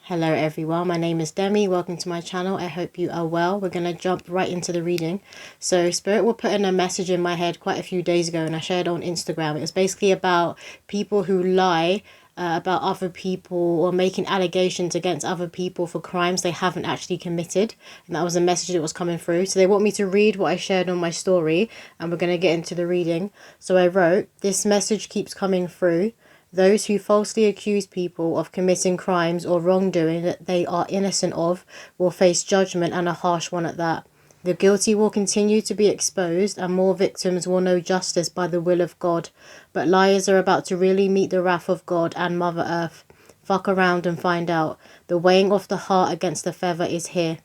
Hello everyone, my name is Demi. Welcome to my channel. I hope you are well. We're going to jump right into the reading. So Spirit will put in a message in my head quite a few days ago and I shared it on Instagram. It was basically about people who lie about other people or making allegations against other people for crimes they haven't actually committed. And that was a message that was coming through. So they want me to read what I shared on my story and we're going to get into the reading. So I wrote, this message keeps coming through. Those who falsely accuse people of committing crimes or wrongdoing that they are innocent of will face judgment, and a harsh one at that. The guilty will continue to be exposed and more victims will know justice by the will of God. But liars are about to really meet the wrath of God and Mother Earth. Fuck around and find out. The weighing of the heart against the feather is here.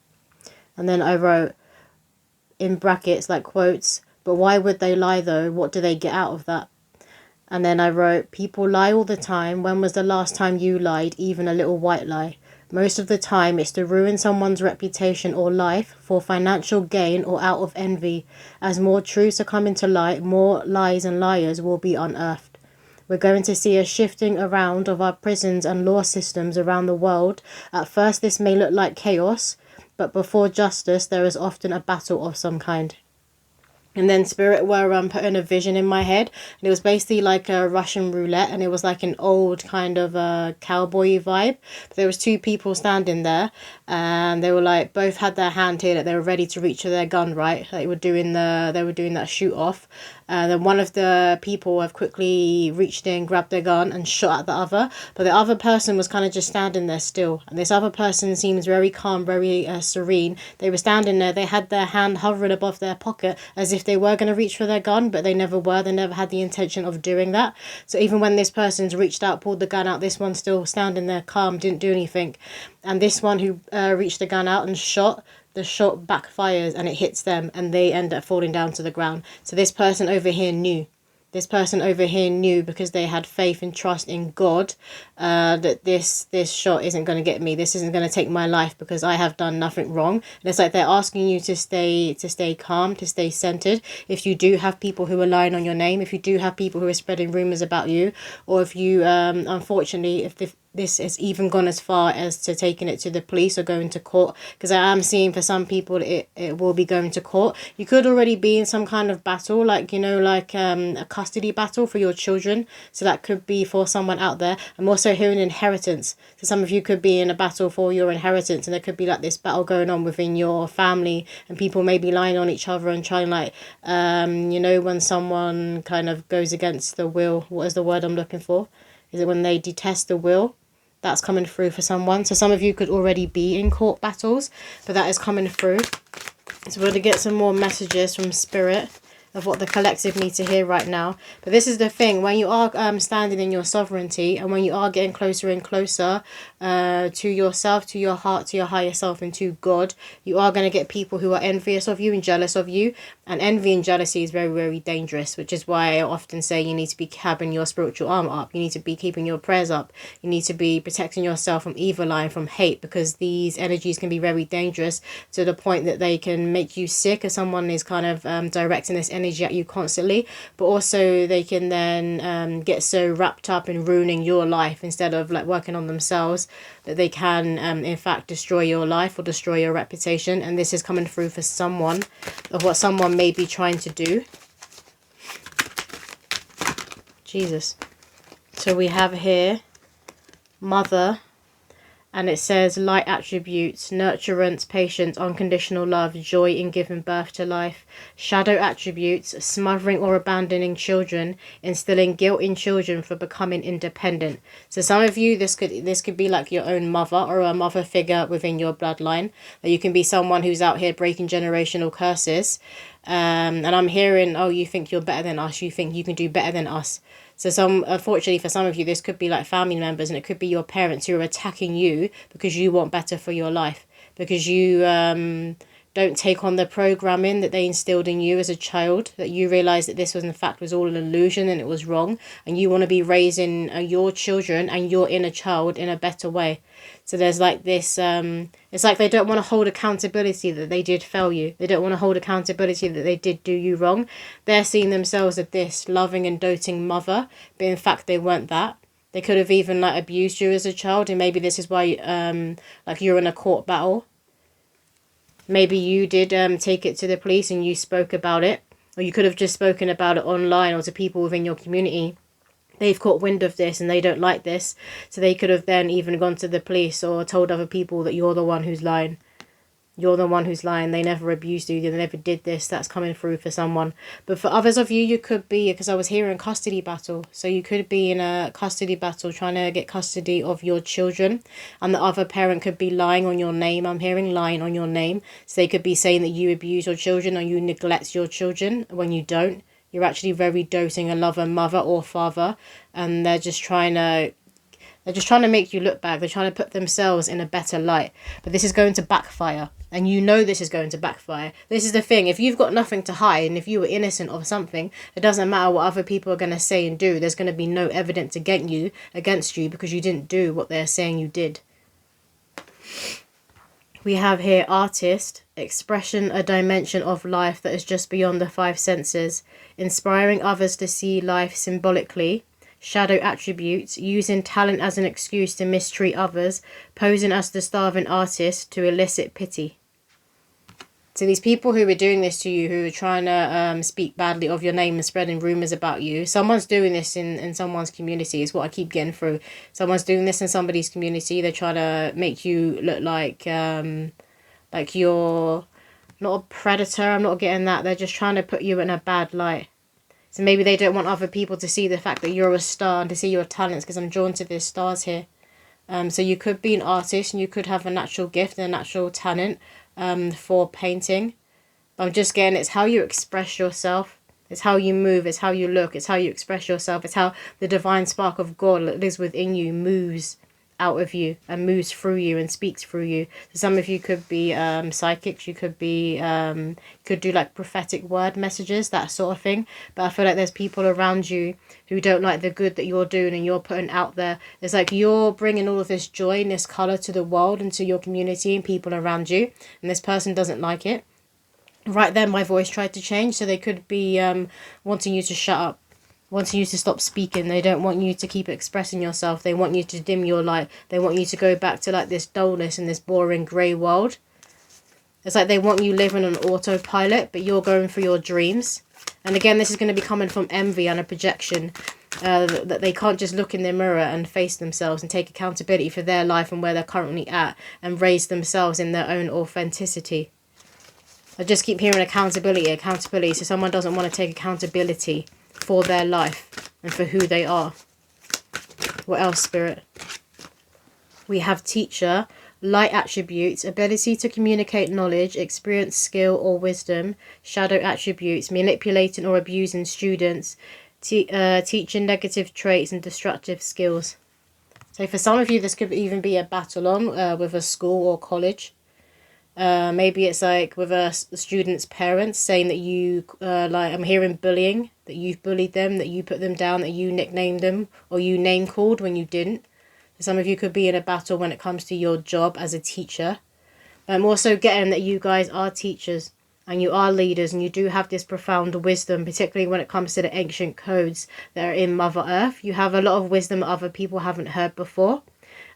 And then I wrote in brackets, like quotes, but why would they lie though? What do they get out of that? And then I wrote, people lie all the time. When was the last time you lied, even a little white lie? Most of the time, it's to ruin someone's reputation or life for financial gain or out of envy. As more truths are coming to light, more lies and liars will be unearthed. We're going to see a shifting around of our prisons and law systems around the world. At first, this may look like chaos, but before justice, there is often a battle of some kind. And then Spirit were putting a vision in my head, and it was basically like a Russian roulette, and it was like an old kind of cowboy vibe. But there was two people standing there, and they were like both had their hand here that they were ready to reach for their gun, right? They were doing that shoot off. Then one of the people have quickly reached in, grabbed their gun and shot at the other. But the other person was kind of just standing there still. And this other person seems very calm, very serene. They were standing there. They had their hand hovering above their pocket as if they were going to reach for their gun, but they never were. They never had the intention of doing that. So even when this person's reached out, pulled the gun out, this one's still standing there calm, didn't do anything. And this one who reached the gun out and shot, the shot backfires and it hits them and they end up falling down to the ground. So this person over here knew. This person over here knew because they had faith and trust in God that this shot isn't going to get me. This isn't going to take my life because I have done nothing wrong. And it's like they're asking you to stay calm, to stay centered. If you do have people who are lying on your name, if you do have people who are spreading rumors about you, or if you, unfortunately, if this has even gone as far as to taking it to the police or going to court, because I am seeing for some people it will be going to court. You could already be in some kind of battle, like, you know, like a custody battle for your children. So that could be for someone out there. I'm also hearing inheritance. So some of you could be in a battle for your inheritance, and there could be like this battle going on within your family, and people may be lying on each other and trying, like, you know, when someone kind of goes against the will, what is the word I'm looking for? Is it when they detest the will? That's coming through for someone. So some of you could already be in court battles, but that is coming through. So we're going to get some more messages from Spirit of what the collective need to hear right now. But this is the thing, when you are standing in your sovereignty, and when you are getting closer and closer to yourself, to your heart, to your higher self, and to God, you are going to get people who are envious of you and jealous of you. And envy and jealousy is very, very dangerous, which is why I often say you need to be having your spiritual armor up. You need to be keeping your prayers up. You need to be protecting yourself from evil eye and from hate, because these energies can be very dangerous to the point that they can make you sick if someone is kind of directing this energy at you constantly. But also they can then get so wrapped up in ruining your life instead of like working on themselves, that they can in fact destroy your life or destroy your reputation. And this is coming through for someone of what someone may be trying to do. Jesus. So we have here Mother, and it says light attributes: nurturance, patience, unconditional love, joy in giving birth to life. Shadow attributes: smothering or abandoning children, instilling guilt in children for becoming independent. So some of you, this could be like your own mother or a mother figure within your bloodline. That you can be someone who's out here breaking generational curses. And I'm hearing, oh, you think you're better than us, you think you can do better than us. So unfortunately for some of you, this could be like family members, and it could be your parents who are attacking you because you want better for your life, because you don't take on the programming that they instilled in you as a child, that you realize that this was in fact was all an illusion and it was wrong, and you want to be raising your children and your inner child in a better way. So there's like this, it's like they don't want to hold accountability that they did fail you. They don't want to hold accountability that they did do you wrong. They're seeing themselves as this loving and doting mother, but in fact they weren't that. They could have even like abused you as a child, and maybe this is why like you're in a court battle. Maybe you did take it to the police and you spoke about it, or you could have just spoken about it online or to people within your community. They've caught wind of this and they don't like this, so they could have then even gone to the police or told other people that you're the one who's lying. You're the one who's lying. They never abused you. They never did this. That's coming through for someone. But for others of you, you could be, because I was hearing custody battle. So you could be in a custody battle trying to get custody of your children. And the other parent could be lying on your name. I'm hearing lying on your name. So they could be saying that you abuse your children or you neglect your children when you don't. You're actually very doting a lover, mother or father. And they're just trying to make you look bad. They're trying to put themselves in a better light. But this is going to backfire. And you know this is going to backfire. This is the thing. If you've got nothing to hide and if you were innocent of something, it doesn't matter what other people are going to say and do. There's going to be no evidence against you because you didn't do what they're saying you did. We have here artist, expression, a dimension of life that is just beyond the five senses, inspiring others to see life symbolically. Shadow attributes, using talent as an excuse to mistreat others, posing as the starving artist to elicit pity. So these people who are doing this to you, who are trying to speak badly of your name and spreading rumours about you, someone's doing this in someone's community is what I keep getting through. Someone's doing this in somebody's community. They're trying to make you look like you're not a predator. I'm not getting that. They're just trying to put you in a bad light. So maybe they don't want other people to see the fact that you're a star and to see your talents, because I'm drawn to these stars here. So you could be an artist and you could have a natural gift and a natural talent for painting. But I'm just getting it's how you express yourself. It's how you move. It's how you look. It's how you express yourself. It's how the divine spark of God that lives within you moves out of you and moves through you and speaks through you. So some of you could be psychics. You could be could do like prophetic word messages, that sort of thing. But I feel like there's people around you who don't like the good that you're doing and you're putting out there. It's like you're bringing all of this joy and this color to the world and to your community and people around you, and this person doesn't like it. Right then my voice tried to change, so they could be wanting you to shut up, wanting you to stop speaking. They don't want you to keep expressing yourself. They want you to dim your light. They want you to go back to like this dullness and this boring grey world. It's like they want you living on autopilot, but you're going for your dreams. And again, this is going to be coming from envy and a projection. That they can't just look in the mirror and face themselves and take accountability for their life and where they're currently at and raise themselves in their own authenticity. I just keep hearing accountability. So someone doesn't want to take accountability for their life and for who they are. What else, Spirit? We have teacher, light attributes, ability to communicate knowledge, experience, skill or wisdom. Shadow attributes, manipulating or abusing students, teaching negative traits and destructive skills. So for some of you, this could even be a battle on with a school or college. Maybe it's like with a student's parents saying that you, like I'm hearing bullying, that you've bullied them, that you put them down, that you nicknamed them, or you name called when you didn't. Some of you could be in a battle when it comes to your job as a teacher. I'm also getting that you guys are teachers and you are leaders and you do have this profound wisdom, particularly when it comes to the ancient codes that are in Mother Earth. You have a lot of wisdom that other people haven't heard before.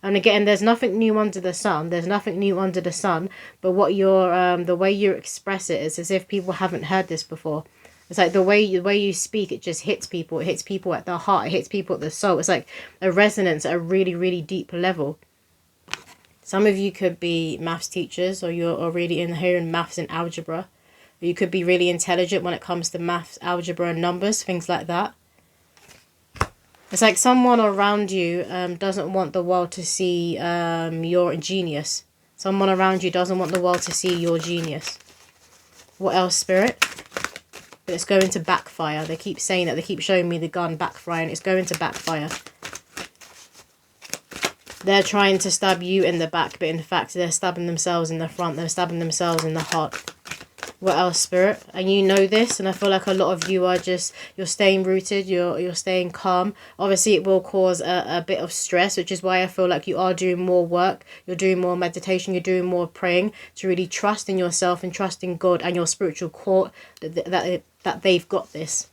And again, there's nothing new under the sun. There's nothing new under the sun. But what you're, the way you express it is as if people haven't heard this before. It's like the way you speak, it just hits people. It hits people at the heart. It hits people at the soul. It's like a resonance at a really, really deep level. Some of you could be maths teachers, or you're already in here in maths and algebra. Or you could be really intelligent when it comes to maths, algebra and numbers, things like that. It's like someone around you doesn't want the world to see your genius. Someone around you doesn't want the world to see your genius. What else, Spirit? But it's going to backfire. They keep saying that. They keep showing me the gun backfiring. It's going to backfire. They're trying to stab you in the back, but in fact they're stabbing themselves in the front. They're stabbing themselves in the heart. What else, Spirit? And you know this, and I feel like a lot of you are just, you're staying rooted, you're staying calm. Obviously it will cause a bit of stress, which is why I feel like you are doing more work, you're doing more meditation, you're doing more praying to really trust in yourself and trust in God and your spiritual court that they've got this.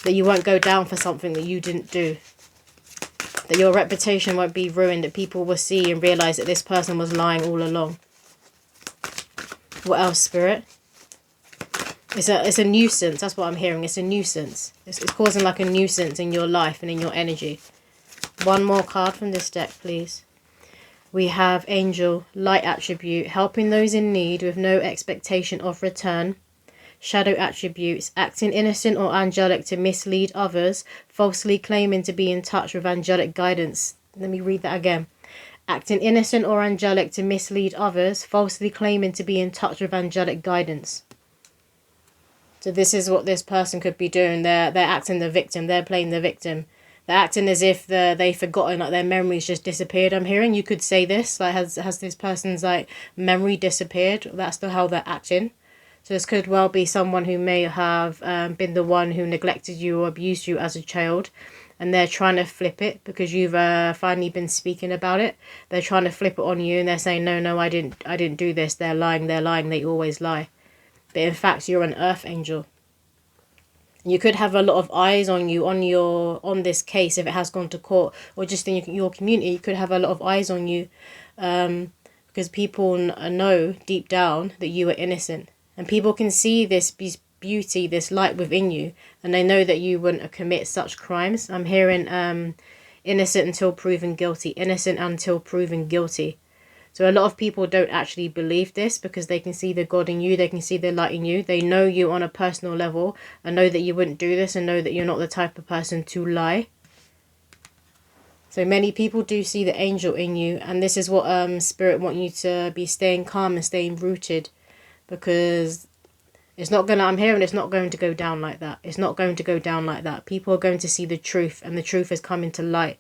That you won't go down for something that you didn't do. That your reputation won't be ruined, that people will see and realise that this person was lying all along. What else, Spirit? It's a nuisance. That's what I'm hearing. It's a nuisance. It's causing like a nuisance in your life and in your energy. One more card from this deck, please. We have Angel, Light Attribute, helping those in need with no expectation of return. Shadow Attributes, acting innocent or angelic to mislead others, falsely claiming to be in touch with angelic guidance. Let me read that again. Acting innocent or angelic to mislead others, falsely claiming to be in touch with angelic guidance. So this is what this person could be doing. They're acting the victim. They're playing the victim. They're acting as if they've forgotten, like their memories just disappeared. I'm hearing you could say this, like has this person's like memory disappeared? That's how they're acting. So this could well be someone who may have been the one who neglected you or abused you as a child. And they're trying to flip it because you've finally been speaking about it. They're trying to flip it on you and they're saying, no, I didn't do this. They're lying, they always lie. But in fact, you're an earth angel. You could have a lot of eyes on you, on this case if it has gone to court. Or just in your community, you could have a lot of eyes on you. Because people know deep down that you are innocent. And people can see this beauty, this light within you, and they know that you wouldn't commit such crimes. I'm hearing innocent until proven guilty, innocent until proven guilty. So a lot of people don't actually believe this because they can see the God in you, they can see the light in you, they know you on a personal level and know that you wouldn't do this and know that you're not the type of person to lie. So many people do see the angel in you, and this is what Spirit want you to be staying calm and staying rooted, because it's not going to, I'm hearing it's not going to go down like that. It's not going to go down like that. People are going to see the truth, and the truth is coming to light.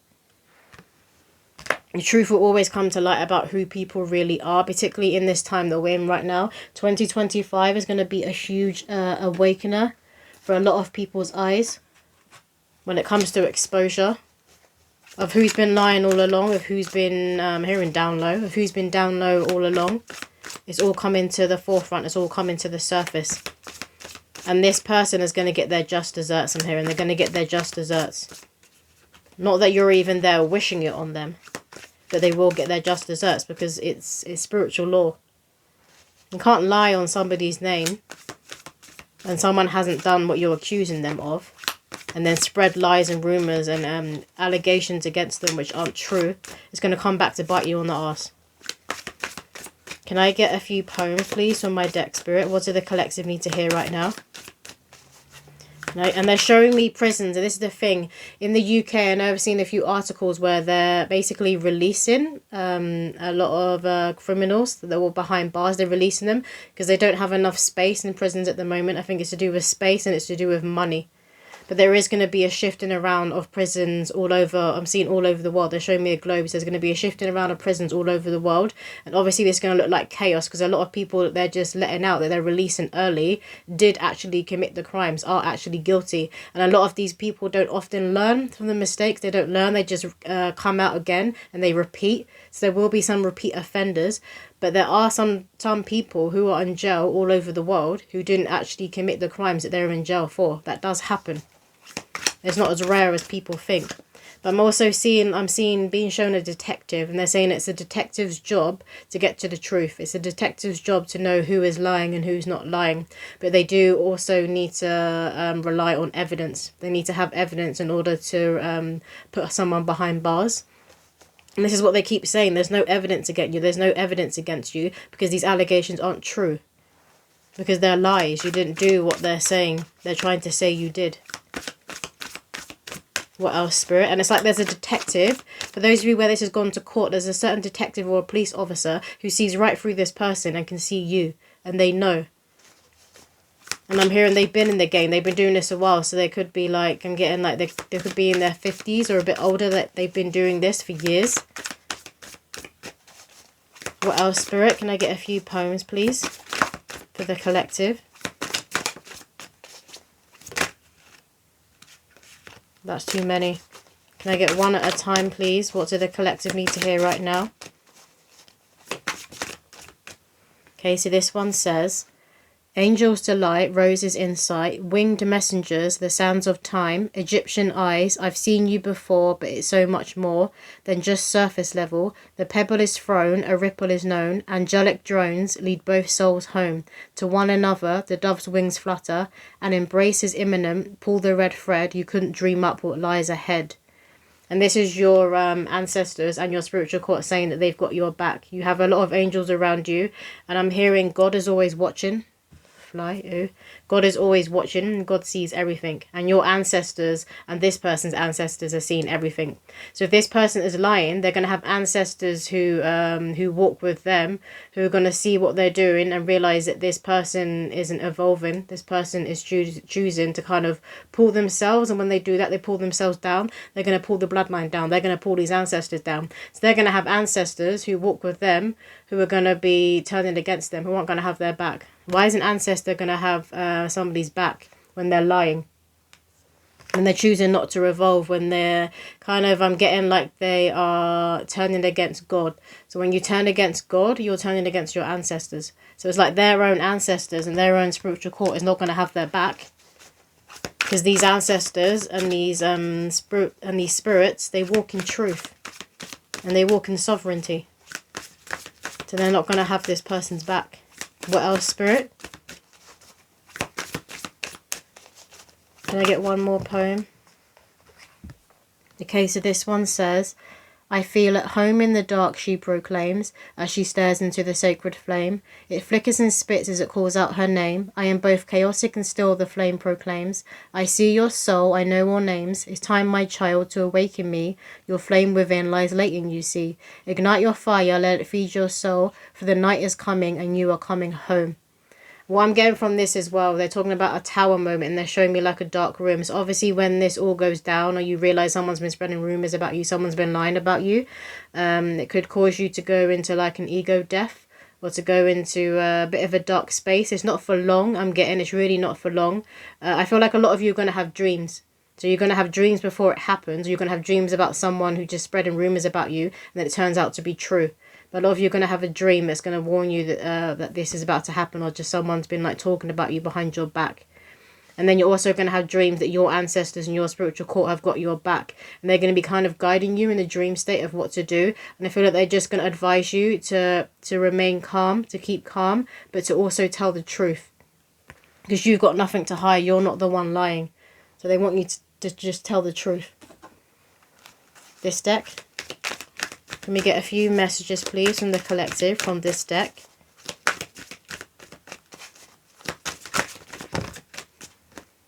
The truth will always come to light about who people really are, particularly in this time that we're in right now. 2025 is going to be a huge awakener for a lot of people's eyes when it comes to exposure of who's been lying all along, of who's been hearing down low, of who's been down low all along. It's all coming to the forefront. It's all coming to the surface. And this person is going to get their just desserts, I'm hearing. They're going to get their just desserts. Not that you're even there wishing it on them, but they will get their just desserts because it's spiritual law. You can't lie on somebody's name and someone hasn't done what you're accusing them of, and then spread lies and rumours and allegations against them which aren't true. It's going to come back to bite you on the arse. Can I get a few poems, please, from my deck, Spirit? What do the collective need to hear right now? And they're showing me prisons, and this is the thing. In the UK, I know I've seen a few articles where they're basically releasing a lot of criminals that were behind bars. They're releasing them because they don't have enough space in prisons at the moment. I think it's to do with space and it's to do with money. But there is going to be a shifting around of prisons all over. I'm seeing all over the world. They're showing me a globe. So there's going to be a shifting around of prisons all over the world. And obviously this is going to look like chaos because a lot of people that they're just letting out, that they're releasing early, did actually commit the crimes, are actually guilty. And a lot of these people don't often learn from the mistakes. They don't learn. They just come out again and they repeat. So there will be some repeat offenders. But there are some people who are in jail all over the world who didn't actually commit the crimes that they're in jail for. That does happen. It's not as rare as people think. But I'm also being shown a detective, and they're saying it's a detective's job to get to the truth. It's a detective's job to know who is lying and who's not lying. But they do also need to rely on evidence. They need to have evidence in order to put someone behind bars. And this is what they keep saying. There's no evidence against you. There's no evidence against you because these allegations aren't true. Because they're lies. You didn't do what they're saying. They're trying to say you did. What else, Spirit? And it's like there's a detective. For those of you where this has gone to court, there's a certain detective or a police officer who sees right through this person and can see you. And they know. And I'm hearing they've been in the game. They've been doing this a while. So they could be like, I'm getting like, they could be in their 50s or a bit older. That they've been doing this for years. What else, Spirit? Can I get a few poems, please? For the collective. That's too many. Can I get one at a time, please? What do the collective need to hear right now? Okay, so this one says, Angels delight, roses in sight, winged messengers, the sands of time, Egyptian eyes, I've seen you before, but it's so much more than just surface level. The pebble is thrown, a ripple is known, angelic drones lead both souls home. To one another, the dove's wings flutter, an embrace is imminent, pull the red thread, you couldn't dream up what lies ahead. And this is your ancestors and your spiritual court saying that they've got your back. You have a lot of angels around you, and I'm hearing God is always watching. God is always watching, and God sees everything, and your ancestors and this person's ancestors are seeing everything. So if this person is lying, they're going to have ancestors who walk with them, who are going to see what they're doing and realize that this person isn't evolving. This person is choosing to kind of pull themselves, and when they do that, they pull themselves down. They're going to pull the bloodline down. They're going to pull these ancestors down. So they're going to have ancestors who walk with them, who are going to be turning against them, who aren't going to have their back. Why is an ancestor going to have somebody's back when they're lying? When they're choosing not to evolve, when they're kind of, I'm getting like they are turning against God. So when you turn against God, you're turning against your ancestors. So it's like their own ancestors and their own spiritual court is not going to have their back. Because these ancestors and these spirits, they walk in truth. And they walk in sovereignty. So they're not going to have this person's back. What else, Spirit? Can I get one more poem? Okay, so this one says, I feel at home in the dark, she proclaims, as she stares into the sacred flame. It flickers and spits as it calls out her name. I am both chaotic and still, the flame proclaims. I see your soul, I know all names. It's time, my child, to awaken me. Your flame within lies latent, you see. Ignite your fire, let it feed your soul, for the night is coming and you are coming home. What I'm getting from this as well, they're talking about a tower moment and they're showing me like a dark room. So obviously when this all goes down or you realise someone's been spreading rumours about you, someone's been lying about you, it could cause you to go into like an ego death or to go into a bit of a dark space. It's not for long, I'm getting, it's really not for long. I feel like a lot of you are going to have dreams. So you're going to have dreams before it happens. You're going to have dreams about someone who just spreading rumours about you and then it turns out to be true. But a lot of you are going to have a dream that's going to warn you that that this is about to happen, or just someone's been like talking about you behind your back. And then you're also going to have dreams that your ancestors and your spiritual court have got your back. And they're going to be kind of guiding you in the dream state of what to do. And I feel like they're just going to advise you to remain calm, to keep calm, but to also tell the truth. Because you've got nothing to hide. You're not the one lying. So they want you to just tell the truth. This deck. Can we get a few messages, please, from the collective, from this deck?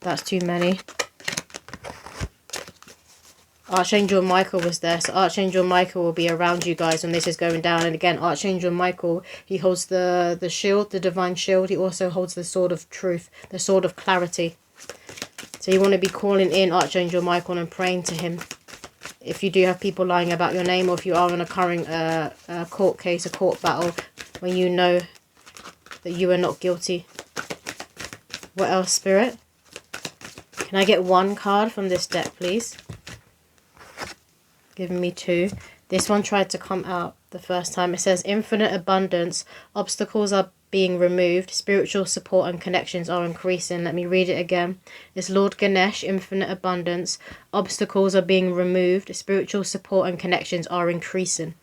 That's too many. Archangel Michael was there. So Archangel Michael will be around you guys when this is going down. And again, Archangel Michael, he holds the shield, the divine shield. He also holds the sword of truth, the sword of clarity. So you want to be calling in Archangel Michael and praying to him. If you do have people lying about your name, or if you are in a current court case, a court battle, when you know that you are not guilty. What else, Spirit? Can I get one card from this deck, please? Giving me two. This one tried to come out the first time. It says, infinite abundance, obstacles are being removed, spiritual support and connections are increasing. Let me read it again. It's Lord Ganesh, infinite abundance, obstacles are being removed, spiritual support and connections are increasing.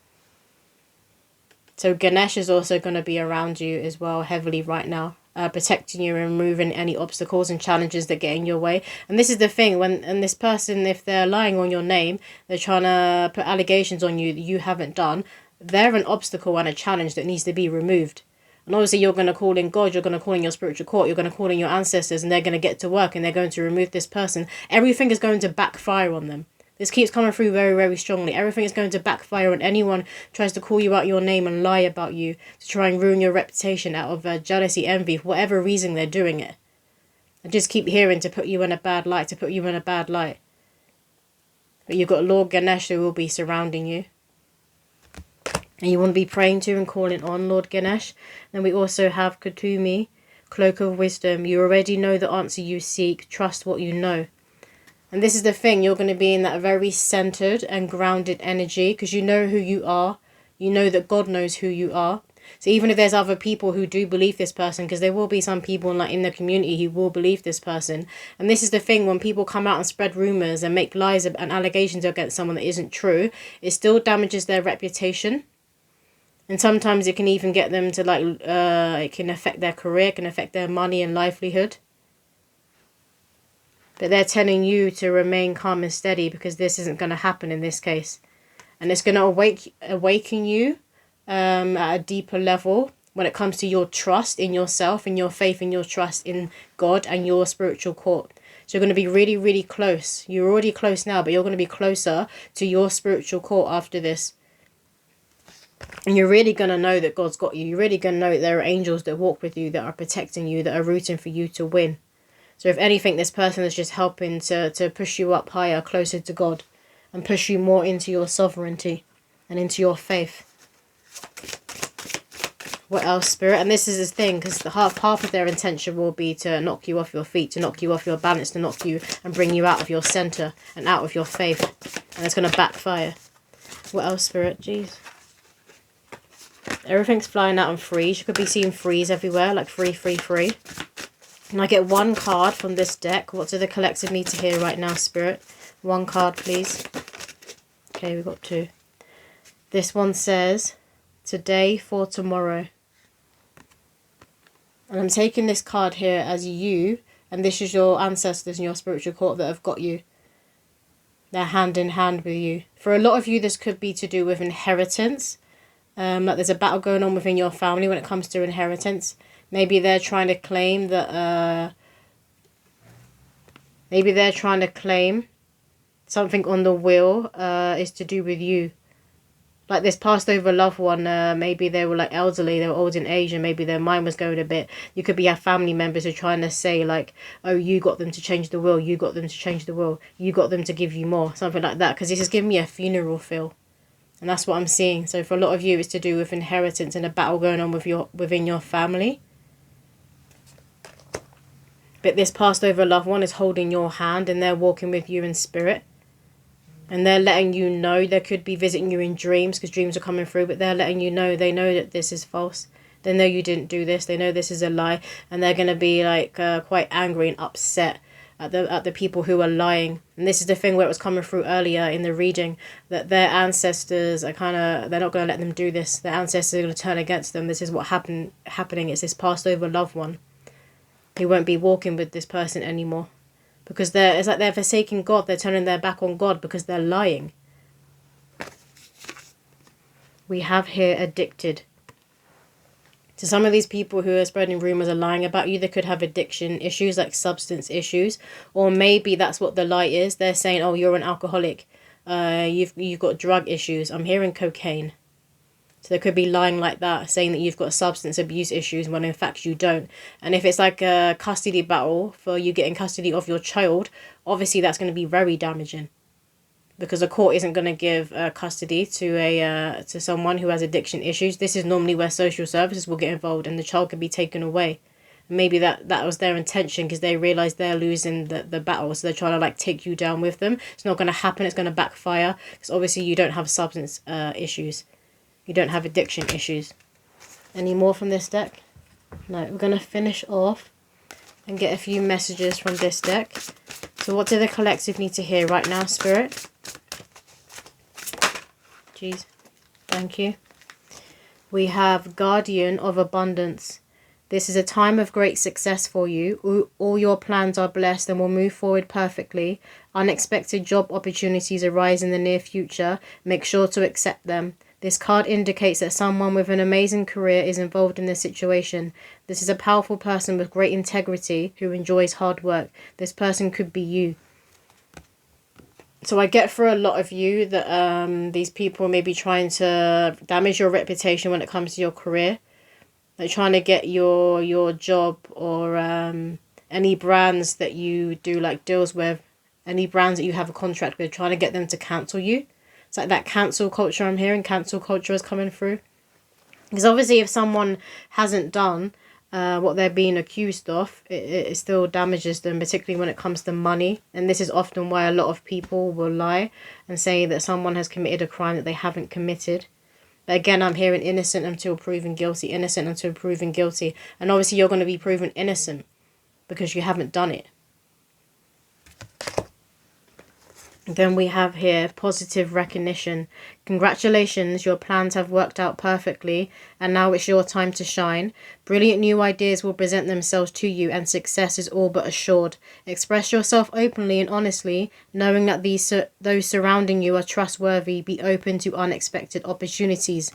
So Ganesh is also going to be around you as well heavily right now, protecting you and removing any obstacles and challenges that get in your way. And this is the thing, and this person, if they're lying on your name, they're trying to put allegations on you that you haven't done, they're an obstacle and a challenge that needs to be removed. And obviously you're going to call in God, you're going to call in your spiritual court, you're going to call in your ancestors, and they're going to get to work and they're going to remove this person. Everything is going to backfire on them. This keeps coming through very, very strongly. Everything is going to backfire on anyone who tries to call you out your name and lie about you to try and ruin your reputation out of jealousy, envy, for whatever reason they're doing it. I just keep hearing to put you in a bad light, to put you in a bad light. But you've got Lord Ganesh who will be surrounding you. And you want to be praying to and calling on Lord Ganesh. Then we also have Kutumi, Cloak of Wisdom. You already know the answer you seek. Trust what you know. And this is the thing. You're going to be in that very centered and grounded energy because you know who you are. You know that God knows who you are. So even if there's other people who do believe this person, because there will be some people like in the community who will believe this person. And this is the thing, when people come out and spread rumours and make lies and allegations against someone that isn't true, it still damages their reputation. And sometimes it can even get them to like, it can affect their career, it can affect their money and livelihood. But they're telling you to remain calm and steady, because this isn't going to happen in this case. And it's going to awaken you at a deeper level when it comes to your trust in yourself, and your faith and your trust in God and your spiritual court. So you're going to be really, really close. You're already close now, but you're going to be closer to your spiritual court after this. And you're really going to know that God's got you. You're really going to know that there are angels that walk with you, that are protecting you, that are rooting for you to win. So if anything, this person is just helping to push you up higher, closer to God, and push you more into your sovereignty and into your faith. What else, Spirit? And this is the thing, because the half of their intention will be to knock you off your feet, to knock you off your balance, to knock you and bring you out of your center and out of your faith. And it's going to backfire. What else, Spirit? Jeez. Everything's flying out on freeze. You could be seeing freeze everywhere, like free. And I get one card from this deck. What do the collective need to hear right now, Spirit? One card, please. Okay, we've got two. This one says, today for tomorrow. And I'm taking this card here as you, and this is your ancestors and your spiritual court that have got you. They're hand in hand with you. For a lot of you, this could be to do with inheritance. Like there's a battle going on within your family when it comes to inheritance. Maybe they're trying to claim that, maybe they're trying to claim something on the will is to do with you. Like this passed over loved one, maybe they were like elderly, they were old in age, and maybe their mind was going a bit. You could be have family members who are trying to say like, oh, you got them to change the will, you got them to change the will, you got them to give you more, something like that. Because this is giving me a funeral feel. And that's what I'm seeing. So for a lot of you, it's to do with inheritance and a battle going on with within your family. But this passed over loved one is holding your hand, and they're walking with you in spirit. And they're letting you know, they could be visiting you in dreams, because dreams are coming through, but they're letting you know, they know that this is false. They know you didn't do this. They know this is a lie. And they're going to be like quite angry and upset at the people who are lying. And this is the thing where it was coming through earlier in the reading, that their ancestors are they're not going to let them do this. Their ancestors are going to turn against them. This is what happening. It's this passed over loved one. He won't be walking with this person anymore, because it's like they're forsaking God. They're turning their back on God because they're lying. We have here addicted. So some of these people who are spreading rumours are lying about you. They could have addiction issues, like substance issues. Or maybe that's what the lie is. They're saying, oh, you're an alcoholic. You've got drug issues. I'm hearing cocaine. So they could be lying like that, saying that you've got substance abuse issues when in fact you don't. And if it's like a custody battle for you getting custody of your child, obviously that's going to be very damaging. Because a court isn't going to give custody to someone who has addiction issues. This is normally where social services will get involved, and the child could be taken away. Maybe that was their intention, because they realise they're losing the battle, so they're trying to like take you down with them. It's not going to happen. It's going to backfire, because obviously you don't have substance issues. You don't have addiction issues. Any more from this deck? No, we're going to finish off and get a few messages from this deck. So what do the collective need to hear right now, Spirit? Jeez. Thank you. We have Guardian of Abundance. This is a time of great success for you. All your plans are blessed and will move forward perfectly. Unexpected job opportunities arise in the near future. Make sure to accept them. This card indicates that someone with an amazing career is involved in this situation. This is a powerful person with great integrity who enjoys hard work. This person could be you. So I get for a lot of you that these people may be trying to damage your reputation when it comes to your career. They're trying to get your job or any brands that you do like deals with, any brands that you have a contract with, trying to get them to cancel you. It's like that cancel culture I'm hearing. Cancel culture is coming through. Because obviously if someone hasn't done what they're being accused of, it still damages them, particularly when it comes to money. And this is often why a lot of people will lie and say that someone has committed a crime that they haven't committed. But again, I'm hearing innocent until proven guilty, innocent until proven guilty. And obviously you're going to be proven innocent because you haven't done it. Then we have here positive recognition. Congratulations, your plans have worked out perfectly and now it's your time to shine. Brilliant new ideas will present themselves to you and success is all but assured. Express yourself openly and honestly, knowing that those surrounding you are trustworthy. Be open to unexpected opportunities.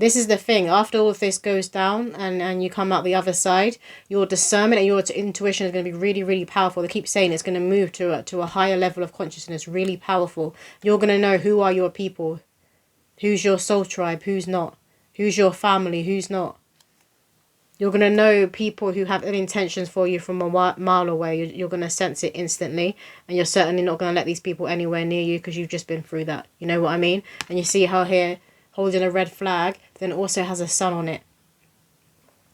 This is the thing, after all of this goes down and you come out the other side, your discernment and your intuition is going to be really, really powerful. They keep saying it's going to move to a higher level of consciousness, really powerful. You're going to know who are your people, who's your soul tribe, who's not, who's your family, who's not. You're going to know people who have ill intentions for you from a mile away. You're going to sense it instantly, and you're certainly not going to let these people anywhere near you because you've just been through that. You know what I mean? And you see how here, holding a red flag, then it also has a sun on it.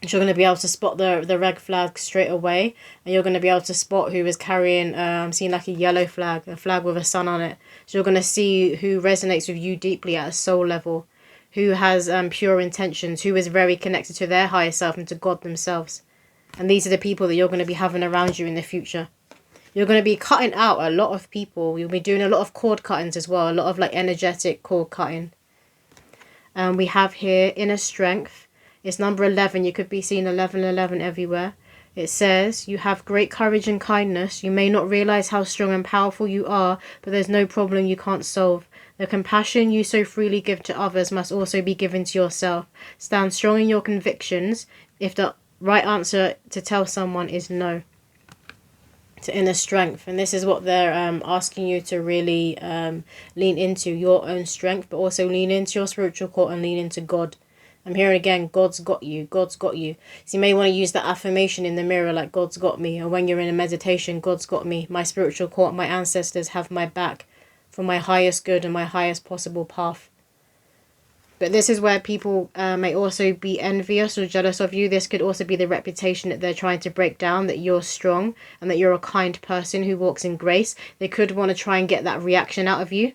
So you're going to be able to spot the red flag straight away, and you're going to be able to spot who is carrying, I'm seeing like a yellow flag, a flag with a sun on it. So you're going to see who resonates with you deeply at a soul level, who has pure intentions, who is very connected to their higher self and to God themselves. And these are the people that you're going to be having around you in the future. You're going to be cutting out a lot of people. You'll be doing a lot of cord cuttings as well, a lot of like energetic cord cutting. We have here inner strength. It's number 11. You could be seeing 1111 everywhere. It says, you have great courage and kindness. You may not realize how strong and powerful you are, but there's no problem you can't solve. The compassion you so freely give to others must also be given to yourself. Stand strong in your convictions if the right answer to tell someone is no. To inner strength, and this is what they're asking you to really lean into, your own strength, but also lean into your spiritual core and lean into God. I'm hearing again, God's got you, God's got you. So you may want to use that affirmation in the mirror, like God's got me, or when you're in a meditation, God's got me, my spiritual core, my ancestors have my back for my highest good and my highest possible path. But this is where people may also be envious or jealous of you. This could also be the reputation that they're trying to break down, that you're strong and that you're a kind person who walks in grace. They could want to try and get that reaction out of you.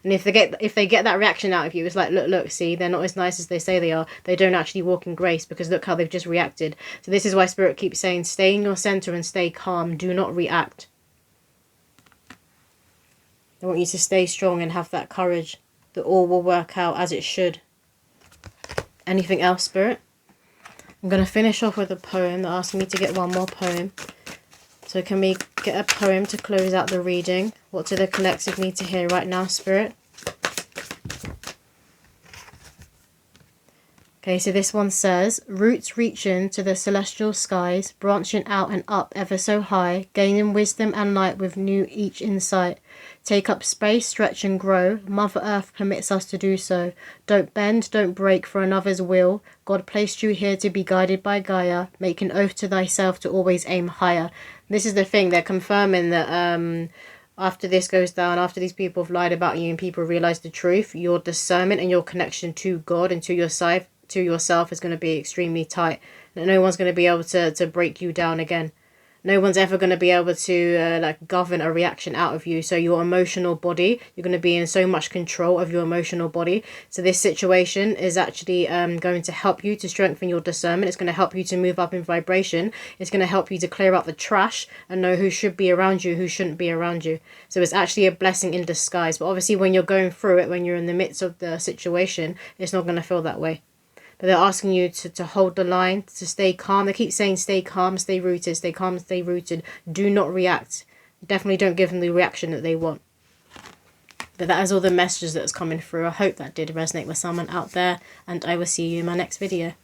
And if they get that reaction out of you, it's like, look, see, they're not as nice as they say they are. They don't actually walk in grace because look how they've just reacted. So this is why Spirit keeps saying, stay in your center and stay calm. Do not react. I want you to stay strong and have that courage that all will work out as it should. Anything else, Spirit? I'm going to finish off with a poem. They're asking me to get one more poem. So can we get a poem to close out the reading? What do the collective need to hear right now, Spirit? Okay, so this one says, roots reaching to the celestial skies, branching out and up ever so high, gaining wisdom and light with new each insight. Take up space, stretch and grow. Mother Earth permits us to do so. Don't bend, don't break for another's will. God placed you here to be guided by Gaia. Make an oath to thyself to always aim higher. This is the thing, they're confirming that after this goes down, after these people have lied about you and people realize the truth, your discernment and your connection to God and to yourself is going to be extremely tight. And no one's going to be able to break you down again. No one's ever going to be able to govern a reaction out of you. So your emotional body, you're going to be in so much control of your emotional body. So this situation is actually going to help you to strengthen your discernment. It's going to help you to move up in vibration. It's going to help you to clear out the trash and know who should be around you, who shouldn't be around you. So it's actually a blessing in disguise. But obviously when you're going through it, when you're in the midst of the situation, it's not going to feel that way. But they're asking you to hold the line, to stay calm. They keep saying stay calm, stay rooted, stay calm, stay rooted. Do not react. Definitely don't give them the reaction that they want. But that is all the messages that's coming through. I hope that did resonate with someone out there. And I will see you in my next video.